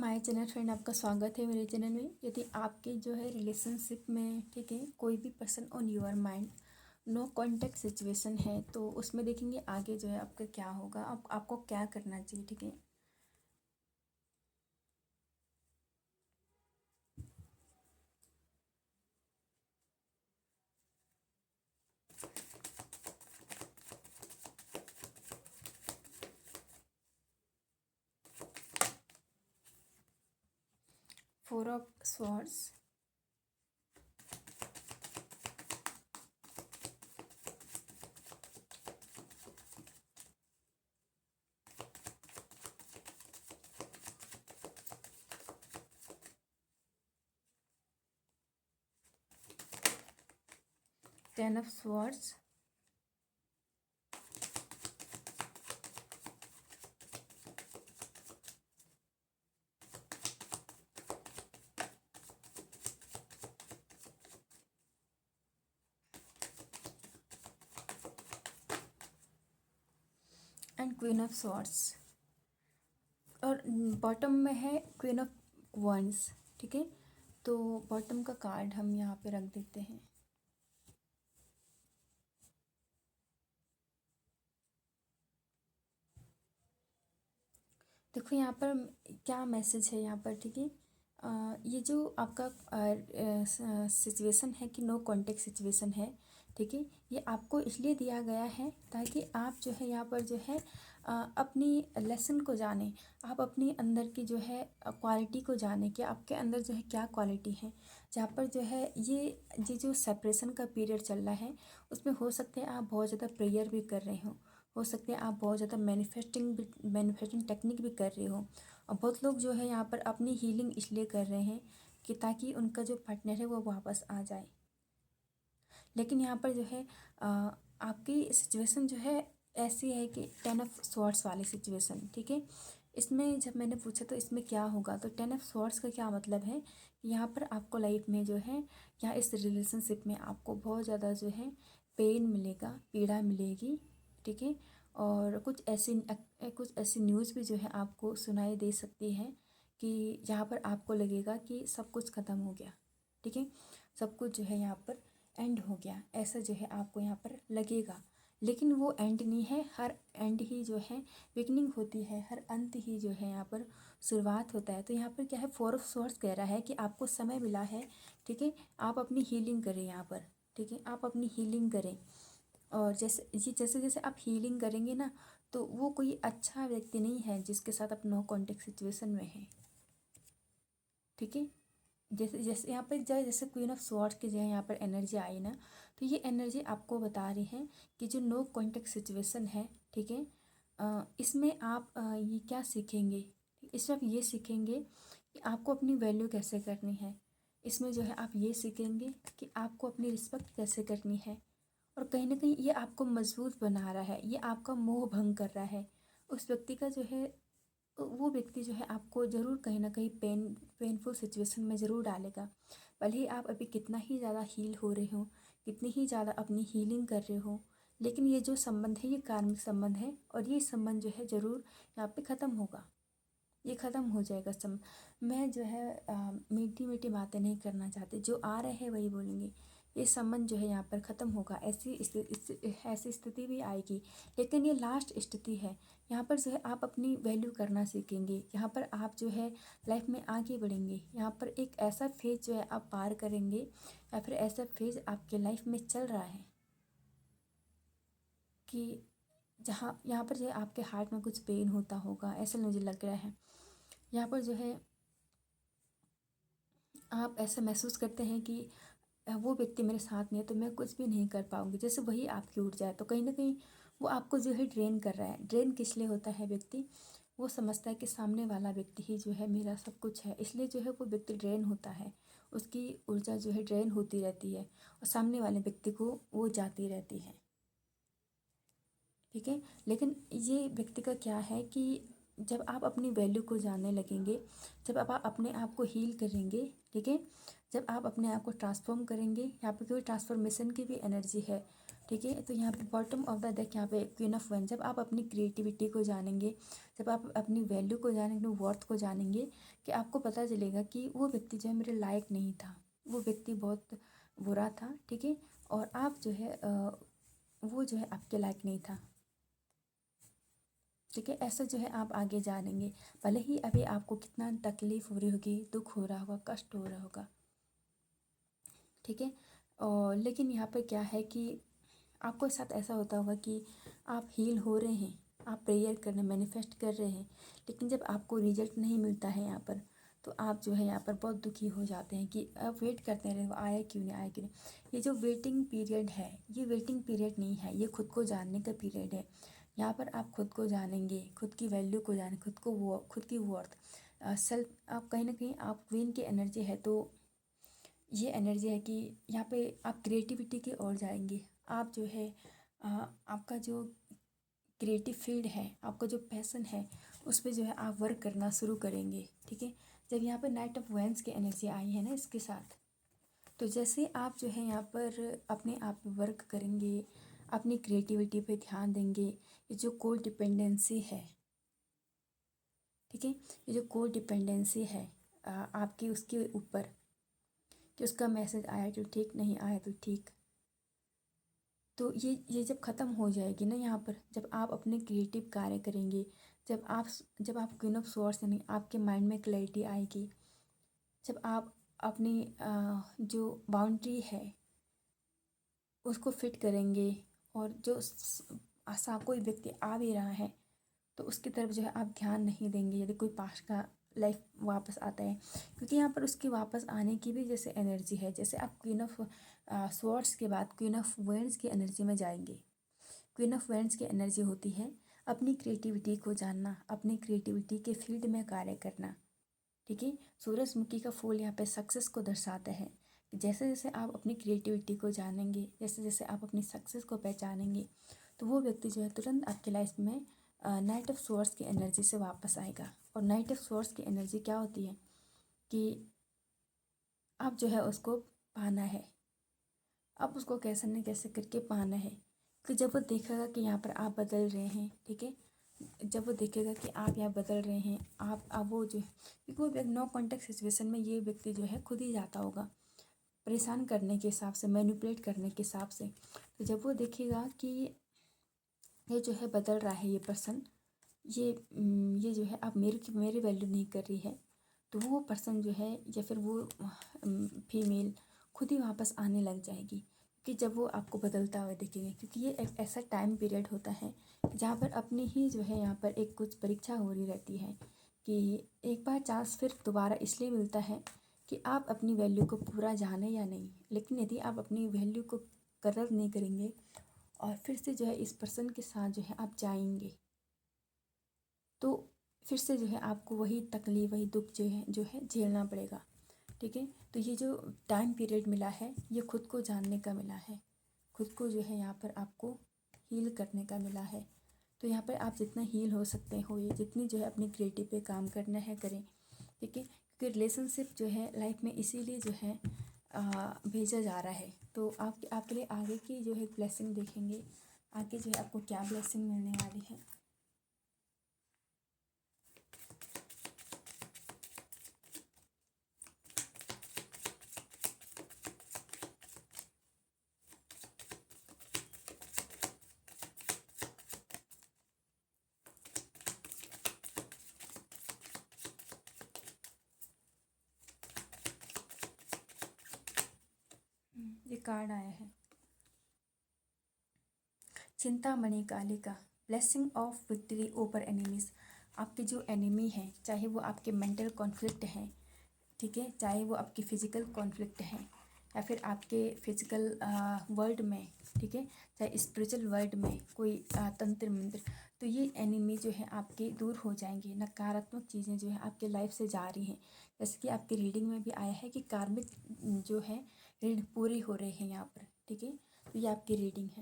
My channel friend, आपका स्वागत है मेरे चैनल में। यदि आपके जो है रिलेशनशिप में ठीक है कोई भी person on your mind no contact situation है, तो उसमें देखेंगे आगे जो है आपका क्या होगा, आपको क्या करना चाहिए। ठीक है, four of swords, 10 of swords, and queen of swords. और बॉटम में है क्वीन ऑफ वंस। ठीक है, तो बॉटम का कार्ड हम यहाँ पे रख देते हैं। देखो यहाँ पर क्या मैसेज है यहाँ पर। ठीक है, ये जो आपका सिचुएशन है कि नो कांटेक्ट सिचुएशन है, ठीक है, ये आपको इसलिए दिया गया है ताकि आप जो है यहाँ पर जो है अपनी लेसन को जाने, आप अपनी अंदर की जो है क्वालिटी को जाने कि आपके अंदर जो है क्या क्वालिटी है। जहाँ पर जो है ये जो सेपरेशन का पीरियड चल रहा है, उसमें हो सकते हैं आप बहुत ज़्यादा प्रेयर भी कर रहे हो सकते हैं आप बहुत ज़्यादा मैनिफेस्टिंग टेक्निक भी कर रहे हो। और बहुत लोग जो है यहाँ पर अपनी हीलिंग इसलिए कर रहे हैं कि ताकि उनका जो पार्टनर है वो वापस आ जाए। लेकिन यहाँ पर जो है आपकी सिचुएशन जो है ऐसी है कि 10 ऑफ स्वॉर्ड्स वाली सिचुएशन। ठीक है, इसमें जब मैंने पूछा तो इसमें क्या होगा, तो 10 ऑफ स्वॉर्ड्स का क्या मतलब है कि यहाँ पर आपको लाइफ में जो है या इस रिलेशनशिप में आपको बहुत ज़्यादा जो है पेन मिलेगा, पीड़ा मिलेगी। ठीक है, और कुछ ऐसी न्यूज़ भी जो है आपको सुनाई दे सकती है कि जहाँ पर आपको लगेगा कि सब कुछ ख़त्म हो गया। ठीक है, सब कुछ जो है यहाँ पर एंड हो गया, ऐसा जो है आपको यहाँ पर लगेगा। लेकिन वो एंड नहीं है, हर एंड ही जो है बिगनिंग होती है, हर अंत ही जो है यहाँ पर शुरुआत होता है। तो यहाँ पर क्या है, फोर ऑफ स्वॉर्ड्स कह रहा है कि आपको समय मिला है। ठीक है, आप अपनी हीलिंग करें यहाँ पर। ठीक है, आप अपनी हीलिंग करें। और जैसे जैसे आप हीलिंग करेंगे ना, तो वो कोई अच्छा व्यक्ति नहीं है जिसके साथ आप नो कॉन्टेक्ट सिचुएशन में हैं। ठीक है, जैसे जैसे यहाँ पर जैसे क्वीन ऑफ स्वॉर्ड्स की जो है यहाँ पर एनर्जी आई ना, तो ये एनर्जी आपको बता रही है कि जो नो कॉन्टेक्ट सिचुएशन है, ठीक है, इसमें आप ये क्या सीखेंगे, इसमें आप ये सीखेंगे कि आपको अपनी वैल्यू कैसे करनी है। इसमें जो है आप ये सीखेंगे कि आपको अपनी रिस्पेक्ट कैसे करनी है। और कहीं ना कहीं ये आपको मजबूत बना रहा है, ये आपका मोह भंग कर रहा है। उस व्यक्ति का जो है, वो व्यक्ति जो है आपको ज़रूर कहीं ना कहीं पेनफुल सिचुएशन में ज़रूर डालेगा। भले ही आप अभी कितना ही ज़्यादा हील हो रहे हो, कितनी ही ज़्यादा अपनी हीलिंग कर रहे हो, लेकिन ये जो संबंध है ये कार्मिक संबंध है, और ये संबंध जो है ज़रूर यहाँ पे ख़त्म होगा, ये ख़त्म हो जाएगा मैं जो है मीठी मीठी बातें नहीं करना चाहती, जो आ रहे हैं वही बोलेंगे। ये संबंध जो है यहाँ पर ख़त्म होगा, ऐसी स्थिति भी आएगी, लेकिन ये लास्ट स्थिति है। यहाँ पर जो है आप अपनी वैल्यू करना सीखेंगे, यहाँ पर आप जो है लाइफ में आगे बढ़ेंगे। यहाँ पर एक ऐसा फेज जो है आप पार करेंगे, या फिर ऐसा फेज आपके लाइफ में चल रहा है कि जहाँ यहाँ पर जो है आपके हार्ट में कुछ पेन होता होगा, ऐसा मुझे लग रहा है। यहाँ पर जो है आप ऐसा महसूस करते हैं कि वो व्यक्ति मेरे साथ नहीं है तो मैं कुछ भी नहीं कर पाऊँगी, जैसे वही आपकी उठ जाए। तो कहीं ना कहीं वो आपको जो है ड्रेन कर रहा है। ड्रेन किस लिए होता है व्यक्ति, वो समझता है कि सामने वाला व्यक्ति ही जो है मेरा सब कुछ है, इसलिए जो है वो व्यक्ति ड्रेन होता है, उसकी ऊर्जा जो है ड्रेन होती रहती है, और सामने वाले व्यक्ति को वो जाती रहती है। ठीक है, लेकिन ये व्यक्ति का क्या है कि जब आप अपनी वैल्यू को जानने लगेंगे, जब आप अपने आप को हील करेंगे, ठीक है, जब आप अपने आप को ट्रांसफॉर्म करेंगे, यहाँ पर कोई ट्रांसफॉर्मेशन की भी एनर्जी है, ठीक है। तो यहाँ पे बॉटम ऑफ द डेक यहाँ पे क्वीन ऑफ वन, जब आप अपनी क्रिएटिविटी को जानेंगे, जब आप अपनी वैल्यू को जानेंगे, वर्थ को जानेंगे, कि आपको पता चलेगा कि वो व्यक्ति जो है मेरे लायक नहीं था, वो व्यक्ति बहुत बुरा था, ठीक है, और आप जो है वो जो है आपके लायक नहीं था, ठीक है। ऐसा जो है आप आगे जानेंगे, भले ही अभी आपको कितना तकलीफ हो रही होगी, दुख हो रहा होगा, कष्ट हो रहा होगा, ठीक है। और लेकिन यहाँ पर क्या है कि आपको साथ ऐसा होता होगा कि आप हील हो रहे हैं, आप प्रेयर कर रहे हैं, मैनिफेस्ट कर रहे हैं, लेकिन जब आपको रिजल्ट नहीं मिलता है यहाँ पर, तो आप जो है यहाँ पर बहुत दुखी हो जाते हैं कि आप वेट करते रहे, वो आया क्यों नहीं, आया क्यों नहीं। ये जो वेटिंग पीरियड है, ये वेटिंग पीरियड नहीं है, ये खुद को जानने का पीरियड है। यहाँ पर आप खुद को जानेंगे, खुद की वैल्यू को जाने, खुद की वर्थ, सेल्फ, आप कहीं ना कहीं आप क्वीन की एनर्जी है, तो ये एनर्जी है कि यहाँ पे आप क्रिएटिविटी की ओर जाएंगे। आप जो है आपका जो क्रिएटिव फील्ड है, आपका जो पैसन है, उस पर जो है आप वर्क करना शुरू करेंगे, ठीक है। जब यहाँ पर नाइट ऑफ वेंस की एनर्जी आई है ना इसके साथ, तो जैसे आप जो है यहाँ पर अपने आप पे वर्क करेंगे, अपनी क्रिएटिविटी पे ध्यान देंगे, ये जो को डिपेंडेंसी है, ठीक है, ये जो को डिपेंडेंसी है आपकी उसके ऊपर, कि उसका मैसेज आया तो ठीक, नहीं आया तो ठीक, तो ये जब ख़त्म हो जाएगी ना यहाँ पर, जब आप अपने क्रिएटिव कार्य करेंगे, जब आप क्वीन ऑफ स्वॉर्ड्स यानी आपके माइंड में क्लैरिटी आएगी, जब आप अपनी जो बाउंड्री है उसको फिट करेंगे, और जो आशा कोई व्यक्ति आ भी रहा है तो उसकी तरफ जो है आप ध्यान नहीं देंगे, यदि कोई पास का लाइफ वापस आता है, क्योंकि यहाँ पर उसके वापस आने की भी जैसे एनर्जी है, जैसे आप क्वीन ऑफ स्वॉर्ड्स के बाद क्वीन ऑफ वेंड्स की एनर्जी में जाएंगे। क्वीन ऑफ वेंड्स की एनर्जी होती है अपनी क्रिएटिविटी को जानना, अपनी क्रिएटिविटी के फील्ड में कार्य करना, ठीक है। सूरजमुखी का फूल यहाँ पे सक्सेस को दर्शाता है। जैसे जैसे आप अपनी क्रिएटिविटी को जानेंगे, जैसे जैसे आप अपनी सक्सेस को पहचानेंगे, तो वो व्यक्ति जो है तुरंत आपकी लाइफ में नाइट ऑफ स्वॉर्ड्स की एनर्जी से वापस आएगा। और नाइट ऑफ स्वॉर्ड्स की एनर्जी क्या होती है कि आप जो है उसको पाना है, आप उसको कैसे न कैसे करके पाना है, कि जब वो देखेगा कि यहाँ पर आप बदल रहे हैं, ठीक है, जब वो देखेगा कि आप यहाँ बदल रहे हैं, आप वो जो है, क्योंकि वो नो कॉन्टेक्ट सिचुएशन में ये व्यक्ति जो है खुद ही जाता होगा परेशान करने के हिसाब से, मैनिपुलेट करने के हिसाब से। तो जब वो देखेगा कि ये जो है बदल रहा है, ये पर्सन, ये जो है आप मेरी वैल्यू नहीं कर रही है, तो वो पर्सन जो है या फिर वो फीमेल खुद ही वापस आने लग जाएगी, कि जब वो आपको बदलता हुआ देखेंगे, क्योंकि ये एक ऐसा टाइम पीरियड होता है जहाँ पर अपनी ही जो है यहाँ पर एक कुछ परीक्षा हो रही रहती है, कि एक बार चांस फिर दोबारा इसलिए मिलता है कि आप अपनी वैल्यू को पूरा जाने या नहीं। लेकिन यदि आप अपनी वैल्यू को कदर नहीं करेंगे और फिर से जो है इस पर्सन के साथ जो है आप जाएंगे, तो फिर से जो है आपको वही तकलीफ, वही दुख जो है झेलना पड़ेगा, ठीक है। तो ये जो टाइम पीरियड मिला है, ये खुद को जानने का मिला है, खुद को जो है यहाँ पर आपको हील करने का मिला है। तो यहाँ पर आप जितना हील हो सकते हो, ये जितनी जो है अपनी क्रिएटिव पे काम करना है करें, ठीक है, क्योंकि रिलेशनशिप जो है लाइफ में इसीलिए जो है भेजा जा रहा है। तो आपके लिए आगे की जो है ब्लेसिंग देखेंगे, आगे जो है आपको क्या ब्लेसिंग मिलने वाली है। ये कार्ड आया है Chintamani Kalika, blessing of victory over enemies. आपके जो एनिमी हैं, चाहे वो आपके मेंटल कॉन्फ्लिक्ट हैं, ठीक है, चाहे वो आपकी फ़िज़िकल कॉन्फ्लिक्ट हैं, या फिर आपके फिज़िकल वर्ल्ड में, ठीक है, चाहे स्पिरिचुअल वर्ल्ड में कोई तंत्र मंत्र, तो ये एनिमी जो है आपके दूर हो जाएंगे। नकारात्मक चीज़ें जो है आपके लाइफ से जा रही हैं, जैसे कि आपकी रीडिंग में भी आया है कि कार्मिक जो है ऋण पूरी हो रहे हैं यहाँ पर, ठीक है। तो ये आपकी रीडिंग है।